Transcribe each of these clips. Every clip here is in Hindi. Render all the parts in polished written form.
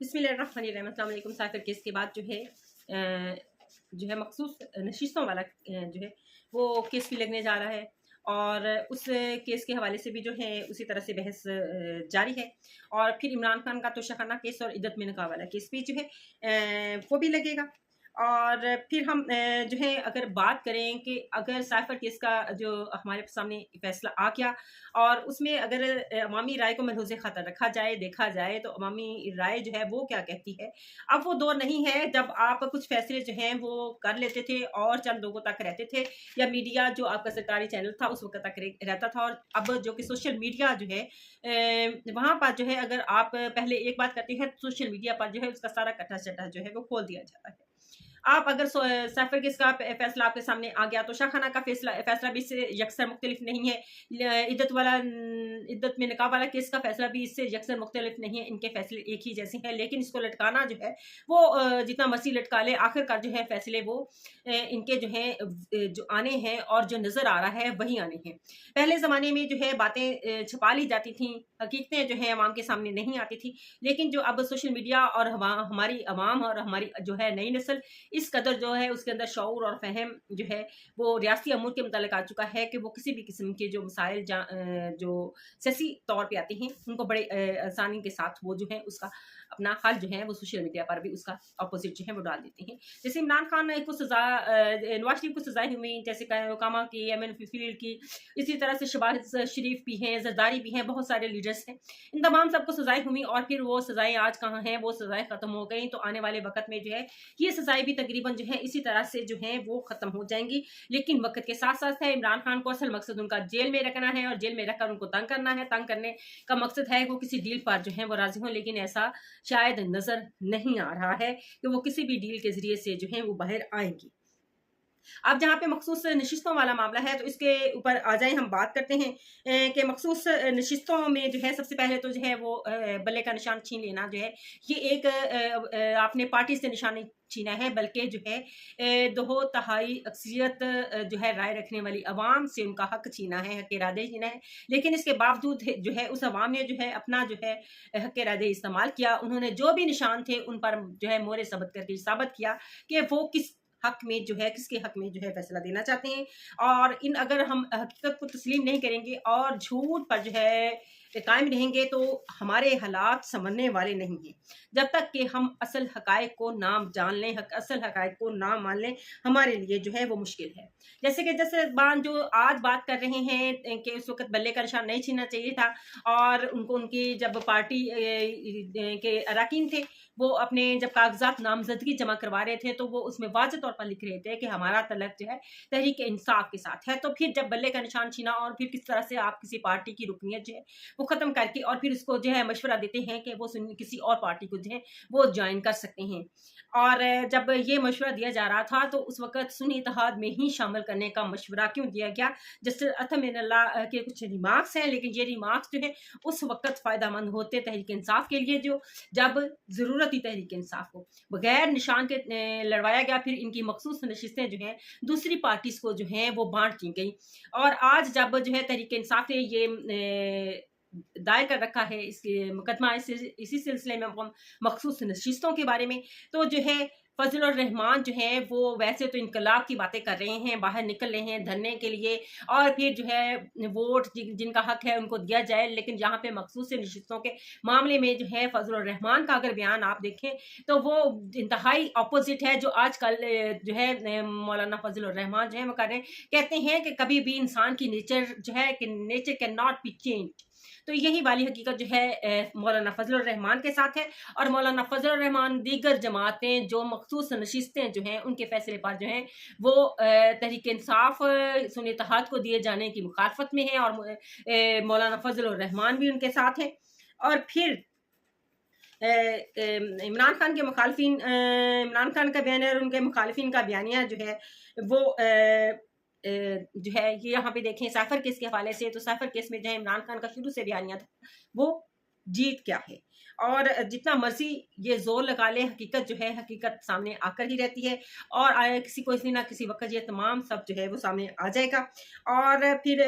बिस्मिल्लाहिर्रहमानिर्रहीम। अस्सलाम वालेकुम। साइफर केस के बाद जो है मखसूस नशिस्तों वाला जो है वो केस भी लगने जा रहा है और उस केस के हवाले से भी जो है उसी तरह से बहस जारी है। और फिर इमरान खान का तोशाखाना केस और इद्दत मिन का वाला केस भी जो है वो भी लगेगा। और फिर हम जो है अगर बात करें कि अगर साइफर केस का जो हमारे सामने फैसला आ गया और उसमें अगर अवामी राय को मलहूज़ ख़तर रखा जाए, देखा जाए तो अवामी राय जो है वो क्या कहती है। अब वो दौर नहीं है जब आप कुछ फैसले जो हैं वो कर लेते थे और चंद लोगों तक रहते थे, या मीडिया जो आपका सरकारी चैनल था उस वक़्त तक रहता था। और अब जो कि सोशल मीडिया जो है वहाँ पर जो है अगर आप पहले एक बात करते हैं तो सोशल मीडिया पर जो है उसका सारा कटा-चटा जो है वो खोल दिया जाता है। आप अगर साइफर केस का फैसला आपके सामने आ गया तो शाहखाना का फैसला भी इससे यकसर मुख्तलिफ नहीं है। इद्दत में निकाह वाला केस का फैसला भी इससे यकसर मुख्तलिफ नहीं है। इनके फैसले एक ही जैसे हैं, लेकिन इसको लटकाना जो है वो जितना मर्जी लटका ले, आखिरकार जो है फैसले वो इनके जो है जो आने हैं और जो नजर आ रहा है वही आने हैं। पहले जमाने में जो है बातें छुपा ली जाती थी, हकीकतें जो है आवाम के सामने नहीं आती थी। लेकिन जो अब सोशल मीडिया और हमारी आवाम और हमारी जो है नई नस्ल इस कदर जो है उसके अंदर शऊर और फ़हम जो है वो रियासती अमूर के मुतालिक आ चुका है कि वो किसी भी किस्म के जो मसाइल जो सियासी तौर पे आते हैं उनको बड़े आसानी के साथ वो जो है उसका अपना हल जो है वो सोशल मीडिया पर भी उसका अपोजिट जो है वो डाल देते हैं। जैसे इमरान खान को सज़ा, नवाज शरीफ को सज़ाएँ हुई, जैसे कामा की, एमएन फील्ड की, इसी तरह से शहबाज शरीफ भी हैं, जरदारी भी हैं, बहुत सारे लीडर्स हैं। इन तमाम सबको सज़ाएँ हुई और फिर वो सज़ाएँ आज कहाँ हैं, वो सज़ाएँ ख़त्म हो गई। तो आने वाले वक़्त में जो है ये सज़ाएँ भी तकरीबन जो है इसी तरह से जो है वो ख़त्म हो जाएँगी। लेकिन वक़्त के साथ-साथ है इमरान खान को असल मकसद उनका जेल में रखना है और जेल में रखकर उनको तंग करना है। तंग करने का मकसद है वो किसी डील पर जो है वो राज़ी हों, लेकिन ऐसा शायद नज़र नहीं आ रहा है कि वो किसी भी डील के ज़रिए से जो है वो बाहर आएँगी। अब जहाँ पे मखसूस नशिस्तों वाला मामला है तो इसके ऊपर आ जाए, हम बात करते हैं कि मखसूस नशिस्तों में जो है सबसे पहले तो जो है वो बल्ले का निशान छीन लेना जो है ये एक आपने पार्टी से निशान नहीं छीना है, बल्कि जो है दो तिहाई अक्सरियत जो है राय रखने वाली अवाम से उनका हक छीना है, हक इरादे छीना है। लेकिन इसके बावजूद जो है उस अवाम ने जो है अपना जो है हक इरादे इस्तेमाल किया। उन्होंने जो भी निशान थे उन पर जो है मोहरे साबित करके साबित किया कि वो किस हक में जो है, किसके हक में जो है फैसला देना चाहते हैं। और इन अगर हम हकीकत को तस्लीम नहीं करेंगे और झूठ पर जो है कायम रहेंगे तो हमारे हालात संभलने वाले नहीं हैं। जब तक कि हम असल हकायक को ना जान लें, असल हकायक को ना मान लें, हमारे लिए जो है वो मुश्किल है। जैसे बान जो आज बात कर रहे हैं कि उस वक़्त बल्ले का निशान नहीं छीनना चाहिए था और उनको उनकी जब पार्टी के अरकान थे वो अपने जब कागज़ात नामज़दगी जमा करवा रहे थे तो वो उसमें वाज़ेह तौर पर लिख रहे थे कि हमारा तल्लुक़ जो है तहरीक इंसाफ के साथ है। तो फिर जब बल्ले का निशान छीना और फिर किस तरह से आप किसी पार्टी की रुकनियत जो है वो ख़त्म करके और फिर उसको जो है मशवरा देते हैं कि वो किसी और पार्टी को जो है वो जॉइन कर सकते हैं। और जब ये मशवरा दिया जा रहा था तो उस वक़्त सुन्नी इत्तेहाद में ही शामिल करने का मशवरा क्यों दिया गया? जस्टिस अतम इनल्लाह के कुछ रिमार्क्स हैं, लेकिन ये रिमार्क्स जो है उस वक़्त फ़ायदेमंद होते तहरीक इंसाफ के लिए जो जब ज़रूरत थी तहरीक इंसाफ को। बगैर निशान के लड़वाया गया, फिर इनकी मखसूस नशिस्तें जो हैं दूसरी पार्टीज़ को जो हैं वो बाँट दी गई। और आज जब जो है तहरीक इंसाफ ने ये दायर कर रखा है इसके मुकदमा इसी सिलसिले में हम मखसूस नशिस्तों के बारे में, तो जो है फजल और रहमान जो है वो वैसे तो इनकलाब की बातें कर रहे हैं, बाहर निकल रहे हैं धरने के लिए और फिर जो है वोट जिनका हक है उनको दिया जाए। लेकिन यहाँ पे मखसूस नशिस्तों के मामले में जो है फजल और रहमान का अगर बयान आप देखें तो वो इंतहाई अपोजिट है। जो आजकल जो है मौलाना फजल और रहमान जो है वो कर रहे हैं, कहते हैं कि कभी भी इंसान की नेचर जो है कि nature can not be change. तो यही वाली हकीकत जो है मौलाना फजल रहमान के साथ है। और मौलाना फजल रहमान दीगर जमातें जो मखसूस नशिस्तें जो हैं उनके फैसले पर जो हैं वो तहरीक इंसाफ सुन्नी इत्तेहाद को दिए जाने की मुखालफत में है और मौलाना फजल रहमान भी उनके साथ हैं। और फिर इमरान खान के मुखालफिन, इमरान खान का बयान और उनके मुखालफिन का बयानिया जो है वो जो है ये यहाँ पे देखें साइफर केस के हवाले से। तो साइफर केस में जो है इमरान खान का शुरू से बयानिया था वो जीत क्या है। और जितना मर्जी ये जोर लगा ले, हकीकत जो है हकीकत सामने आकर ही रहती है और किसी को इसी ना किसी वक्त ये तमाम सब जो है वो सामने आ जाएगा। और फिर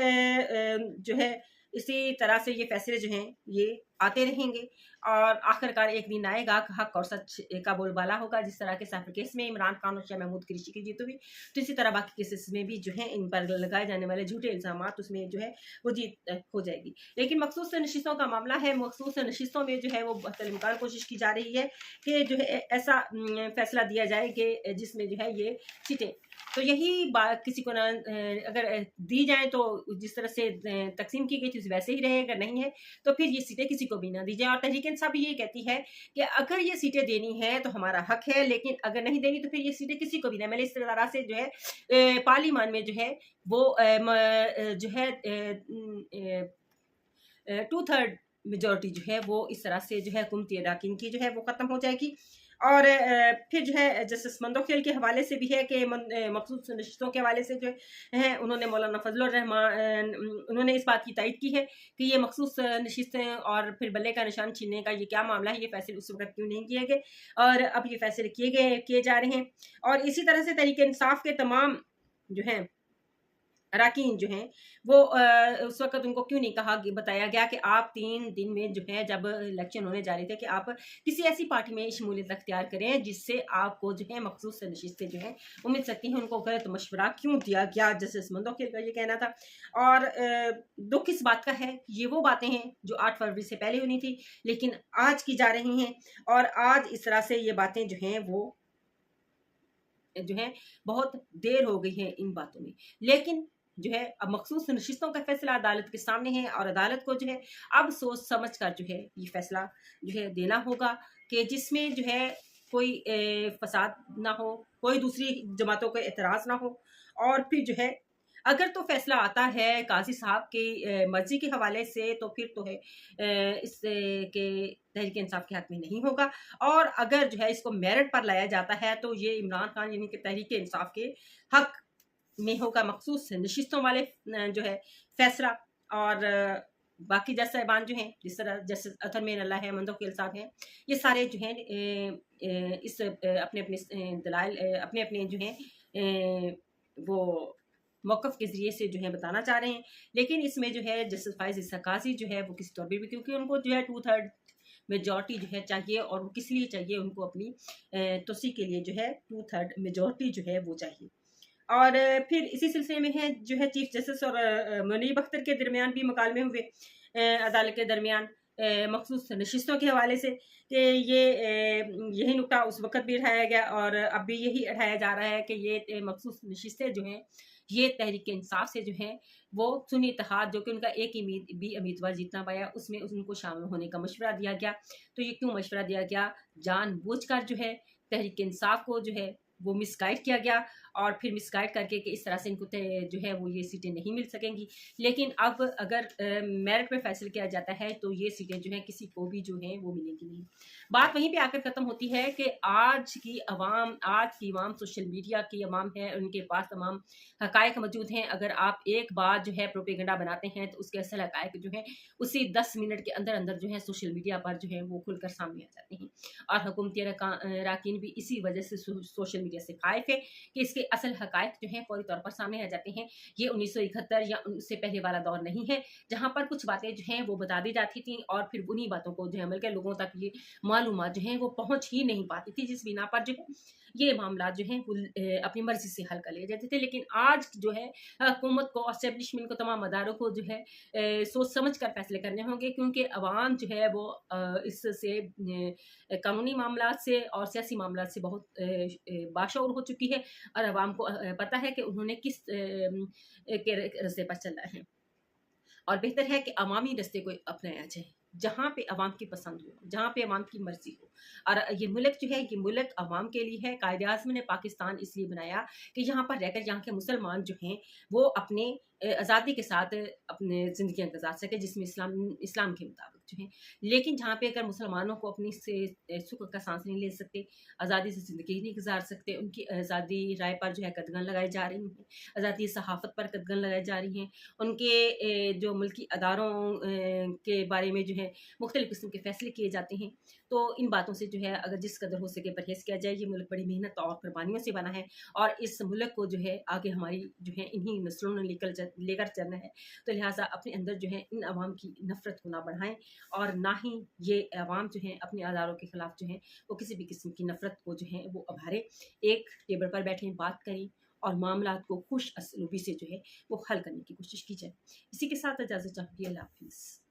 जो है इसी तरह से ये फैसले जो हैं ये आते रहेंगे और आखिरकार एक दिन आएगा कि हक और सच का बोलबाला होगा। जिस तरह के साइफर केस में इमरान खान और शाह महमूद कुरैशी की जीत हुई, तो इसी तरह बाकी केसेस में भी जो है इन पर लगाए जाने वाले झूठे इल्जामात उसमें जो है वो जीत हो जाएगी। लेकिन मखसूस नशिस्तों का मामला है, मखसूस नशिस्तों में जो है वो बहरहाल कोशिश की जा रही है कि जो है ऐसा फैसला दिया जाए कि जिसमें जो है ये सीटें, तो यही बात किसी को ना अगर दी जाए तो जिस तरह से तकसीम की गई थी वैसे ही रहे, अगर नहीं है तो फिर ये सीटें किसी को भी ना दी जाए। और तहरीक इंसाफ भी ये कहती है कि अगर ये सीटें देनी है तो हमारा हक है, लेकिन अगर नहीं देनी तो फिर ये सीटें किसी को भी ना मिले। इस तरह से जो है पार्लियामान में जो है वो जो है 2/3 मेजॉरिटी जो है वो इस तरह से जो है हुकूमती अराकीन की जो है वो ख़त्म हो जाएगी। और फिर जो है जस्टिस मंदोखेल के हवाले से भी है कि मखसूस नशिस्तों के हवाले से जो है उन्होंने मौलाना फजलुर रहमान उन्होंने इस बात की तायद की है कि ये मखसूस नशिस्तें और फिर बल्ले का निशान छीनने का ये क्या मामला है, ये फैसले उस वक्त क्यों नहीं किए गए और अब ये फैसले किए जा रहे हैं। और इसी तरह से तहरीक इंसाफ के तमाम जो हैं अराकीन जो हैं वो उस वक़्त उनको क्यों नहीं बताया गया कि आप 3 दिन में जो है जब इलेक्शन होने जा रहे थे कि आप किसी ऐसी पार्टी में शमूलियत अख्तियार करें जिससे आपको जो है मखसूस नशिस्तें जो हैं वो मिल सकती हैं। उनको गलत मशवरा क्यों दिया गया, जस्टिस मंदोखेल का ये कहना था। और दुख इस बात का है, ये वो बातें हैं जो 8 फरवरी से पहले होनी थी लेकिन आज की जा रही हैं और आज इस तरह से ये बातें जो हैं वो जो है बहुत देर हो गई है इन बातों में। लेकिन जो है अब मखसूस नशिस्तों का फैसला अदालत के सामने है और अदालत को जो है अब सोच समझ कर जो है ये फैसला जो है देना होगा कि जिसमें जो है कोई फसाद ना हो, कोई दूसरी जमातों को एतराज़ ना हो। और फिर जो है अगर तो फैसला आता है काजी साहब की मर्जी के हवाले से तो फिर तो है इस के तहरीक इंसाफ के हक में नहीं होगा। और अगर जो है इसको मेरिट पर लाया जाता है तो ये इमरान खान यानी कि तहरीक इंसाफ के हक में होगा मखसूस नशिस्तों वाले जो है फैसला। और बाकी जज साहिबान जो हैं जिस तरह जस्टिस अतर मीर अल्लाह है, मंदोखेल साहब हैं, ये सारे जो हैं इस अपने अपने दलाइल अपने अपने जो हैं वो मौक़िफ़ के ज़रिए से जो है बताना चाह रहे हैं। लेकिन इसमें जो है जस्टिस फ़ाइज़ ईसा काज़ी जो है वो किसी तौर पे भी, क्योंकि उनको जो है 2/3 मेजॉरिटी जो है चाहिए और वो किस लिए चाहिए, उनको अपनी तोसी के लिए जो है 2/3 मेजॉरिटी जो है वो चाहिए। और फिर इसी सिलसिले में है जो है चीफ जस्टिस और मुनीब अख्तर के दरमियान भी मुकालमे हुए अदालत के दरमियान मखसूस नशिस्तों के हवाले से कि ये यही नुकता उस वक़्त भी उठाया गया और अब भी यही उठाया जा रहा है कि ये मखसूस नशिस्तें जो हैं ये तहरीक इंसाफ से जो हैं वो सुन्नी इत्तेहाद जो कि उनका एक भी उम्मीदवार जीत ना पाया उसमें उनको शामिल होने का मशवरा दिया गया। तो ये क्यों मशवरा दिया गया? जानबूझकर जो है तहरीक इंसाफ को जो है वो मिसगाइड किया गया और फिर मिसगाइड करके कि इस तरह से इनको जो है वो ये सीटें नहीं मिल सकेंगी। लेकिन अब अगर मेरिट पे फैसला किया जाता है तो ये सीटें जो हैं किसी को भी जो हैं वो मिलेंगी नहीं। बात वहीं पे आकर ख़त्म होती है कि आज की अवाम सोशल मीडिया की अवाम है, उनके पास तमाम हक़ाइक़ मौजूद हैं। अगर आप एक बार जो है प्रोपेगेंडा बनाते हैं तो उसके असल हक़ाइक़ जो हैं उसी 10 मिनट के अंदर अंदर जो है सोशल मीडिया पर जो है वो खुलकर सामने आ जाते हैं। और हुकूमती अराकीन भी इसी वजह से सोशल मीडिया से खाइफ है कि इसके असल हक़ाइक़ जो हैं फौरी तौर पर सामने आ जाते हैं। ये 1971 या उससे पहले वाला दौर नहीं है जहाँ पर कुछ बातें जो हैं वो बता दी जाती थी और फिर उन्हीं बातों को जो है अमल के लोगों तक ये मालूमात जो हैं वो पहुँच ही नहीं पाती थी, जिस बिना पर जो है ये मामला जो हैं वो अपनी मर्ज़ी से हल कर लिए जाते थे। लेकिन आज जो है हुकूमत को, एस्टेब्लिशमेंट को, तमाम अदारों को जो है सोच समझ कर फैसले करने होंगे क्योंकि अवाम जो है वो इससे कानूनी मामलात से और सियासी मामलात से बहुत बाशऊर हो चुकी है और अवाम को पता है कि उन्होंने किस के रास्ते पर चलना है। और बेहतर है कि अवामी रास्ते को अपनाया जाए जहाँ पे अवाम की पसंद हो, जहाँ पे अवाम की मर्जी हो। और ये मुल्क जो है ये मुल्क अवाम के लिए है। कायदे-ए-आज़म ने पाकिस्तान इसलिए बनाया कि यहाँ पर रहकर यहाँ के मुसलमान जो हैं वो अपने आज़ादी के साथ अपने ज़िंदगियाँ गुज़ार सकें जिसमें इस्लाम के मुताबिक जो है। लेकिन जहाँ पे अगर मुसलमानों को अपनी से सुख का सांस नहीं ले सकते, आज़ादी से ज़िंदगी नहीं गुज़ार सकते, उनकी आज़ादी राय पर जो है कदगन लगाई जा रही हैं, आज़ादी सहाफ़त पर कदगन लगाई जा रही हैं, उनके जो मुल्की अदारों के बारे में जो है मुख्तलिफ़ किस्म के फ़ैसले किए जाते हैं। तो इन बातों से जो है अगर जिस कदर हो सके परहेज़ किया जाए। ये मुल्क बड़ी मेहनत और कुर्बानियों से बना है और इस मुल्क को जो है आगे हमारी जो है इन्हीं नस्लों ने लेकर चलना है। तो लिहाज़ा अपने अंदर जो है इन अवाम की नफ़रत को ना बढ़ाएँ और ना ही ये अवाम जो है अपने अदारों के खिलाफ जो है वो किसी भी किस्म की नफरत को जो है वो उभारे। एक टेबल पर बैठे बात करें और मामलात को खुश असलूबी से जो है वो हल करने की कोशिश की जाए। इसी के साथ इजाज़त चाहूँगी। अल्लाह हाफिज़।